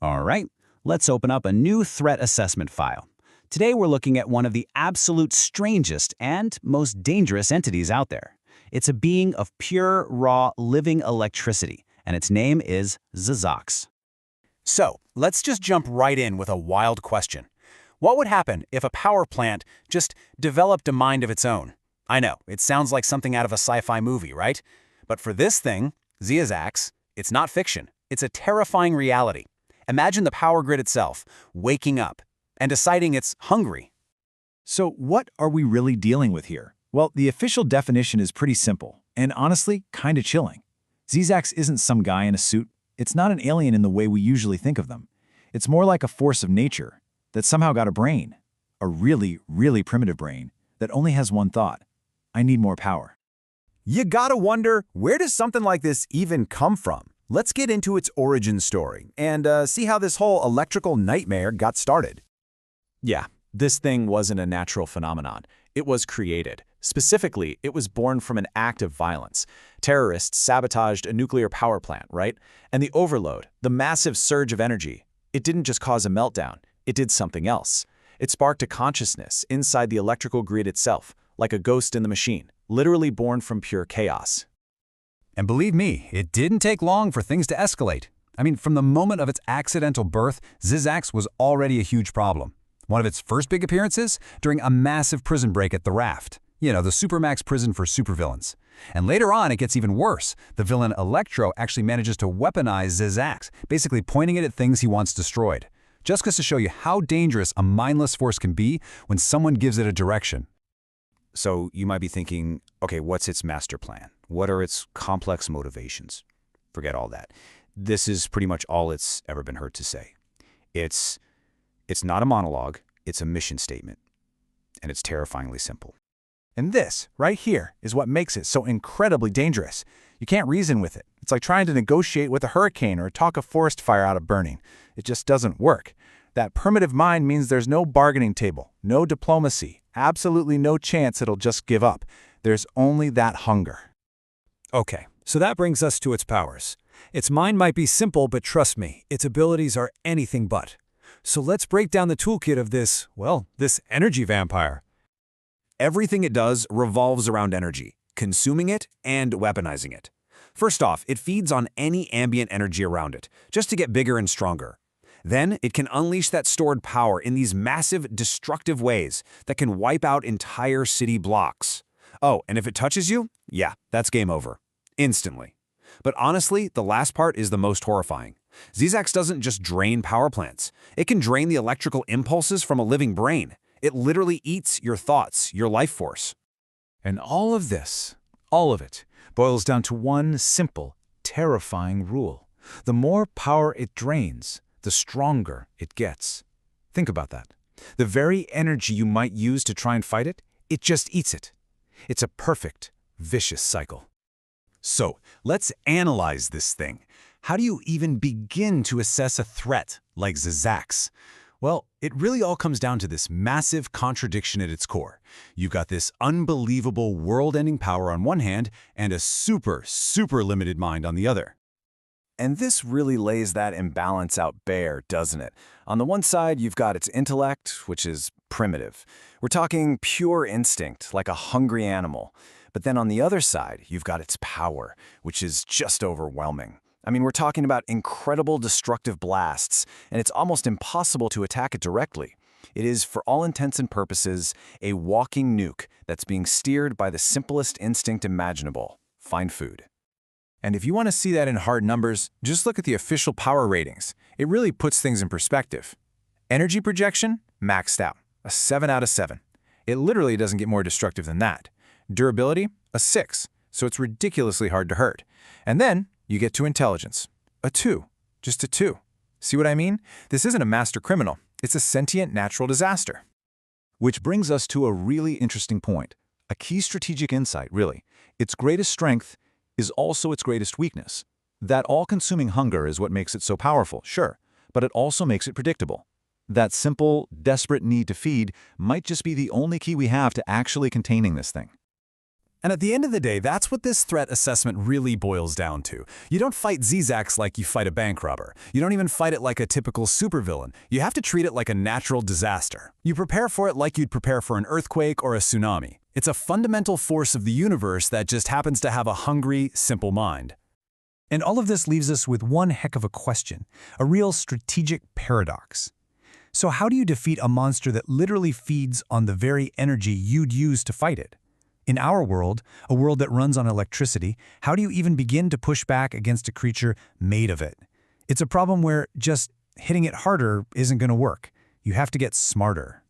All right, let's open up a new threat assessment file. Today we're looking at one of the absolute strangest and most dangerous entities out there. It's a being of pure, raw, living electricity, and its name is Zzax. So, let's just jump right in with a wild question. What would happen if a power plant just developed a mind of its own? I know, it sounds like something out of a sci-fi movie, right? But for this thing, Zzax, it's not fiction. It's a terrifying reality. Imagine the power grid itself waking up and deciding it's hungry. So what are we really dealing with here? Well, the official definition is pretty simple, and honestly, kind of chilling. Zzax isn't some guy in a suit. It's not an alien in the way we usually think of them. It's more like a force of nature that somehow got a brain. A really, really primitive brain that only has one thought. I need more power. You gotta wonder, where does something like this even come from? Let's get into its origin story and see how this whole electrical nightmare got started. Yeah, this thing wasn't a natural phenomenon. It was created. Specifically, it was born from an act of violence. Terrorists sabotaged a nuclear power plant, right? And the overload, the massive surge of energy, it didn't just cause a meltdown, it did something else. It sparked a consciousness inside the electrical grid itself, like a ghost in the machine, literally born from pure chaos. And believe me, it didn't take long for things to escalate. I mean, from the moment of its accidental birth, Zzax was already a huge problem. One of its first big appearances? During a massive prison break at the Raft. You know, the Supermax prison for supervillains. And later on, it gets even worse. The villain Electro actually manages to weaponize Zzax, basically pointing it at things he wants destroyed. Just goes to show you how dangerous a mindless force can be when someone gives it a direction. So you might be thinking, okay, what's its master plan? What are its complex motivations? Forget all that. This is pretty much all it's ever been heard to say. It's not a monologue, it's a mission statement. And it's terrifyingly simple. And this, right here, is what makes it so incredibly dangerous. You can't reason with it. It's like trying to negotiate with a hurricane or talk a forest fire out of burning. It just doesn't work. That primitive mind means there's no bargaining table, no diplomacy, absolutely no chance it'll just give up. There's only that hunger. Okay, so that brings us to its powers. Its mind might be simple, but trust me, its abilities are anything but. So let's break down the toolkit of this energy vampire. Everything it does revolves around energy, consuming it and weaponizing it. First off, it feeds on any ambient energy around it, just to get bigger and stronger. Then, it can unleash that stored power in these massive, destructive ways that can wipe out entire city blocks. Oh, and if it touches you, yeah, that's game over. Instantly. But honestly, the last part is the most horrifying. Zzax doesn't just drain power plants. It can drain the electrical impulses from a living brain. It literally eats your thoughts, your life force. And all of this, all of it, boils down to one simple, terrifying rule. The more power it drains, the stronger it gets. Think about that. The very energy you might use to try and fight it, it just eats it. It's a perfect, vicious cycle. So, let's analyze this thing. How do you even begin to assess a threat like Zzax? Well, it really all comes down to this massive contradiction at its core. You've got this unbelievable world-ending power on one hand and a super, super limited mind on the other. And this really lays that imbalance out bare, doesn't it? On the one side, you've got its intellect, which is primitive. We're talking pure instinct, like a hungry animal. But then on the other side, you've got its power, which is just overwhelming. I mean, we're talking about incredible destructive blasts, and it's almost impossible to attack it directly. It is, for all intents and purposes, a walking nuke that's being steered by the simplest instinct imaginable: find food. And if you want to see that in hard numbers, just look at the official power ratings. It really puts things in perspective. Energy projection, maxed out, a 7 out of 7. It literally doesn't get more destructive than that. Durability, a 6, so it's ridiculously hard to hurt. And then you get to intelligence, a 2, just a 2. See what I mean? This isn't a master criminal. It's a sentient natural disaster. Which brings us to a really interesting point, a key strategic insight, really. Its greatest strength is also its greatest weakness. That all-consuming hunger is what makes it so powerful, sure, but it also makes it predictable. That simple, desperate need to feed might just be the only key we have to actually containing this thing. And at the end of the day, that's what this threat assessment really boils down to. You don't fight Zizaks like you fight a bank robber. You don't even fight it like a typical supervillain. You have to treat it like a natural disaster. You prepare for it like you'd prepare for an earthquake or a tsunami. It's a fundamental force of the universe that just happens to have a hungry, simple mind. And all of this leaves us with one heck of a question, a real strategic paradox. So how do you defeat a monster that literally feeds on the very energy you'd use to fight it? In our world, a world that runs on electricity, how do you even begin to push back against a creature made of it? It's a problem where just hitting it harder isn't going to work. You have to get smarter.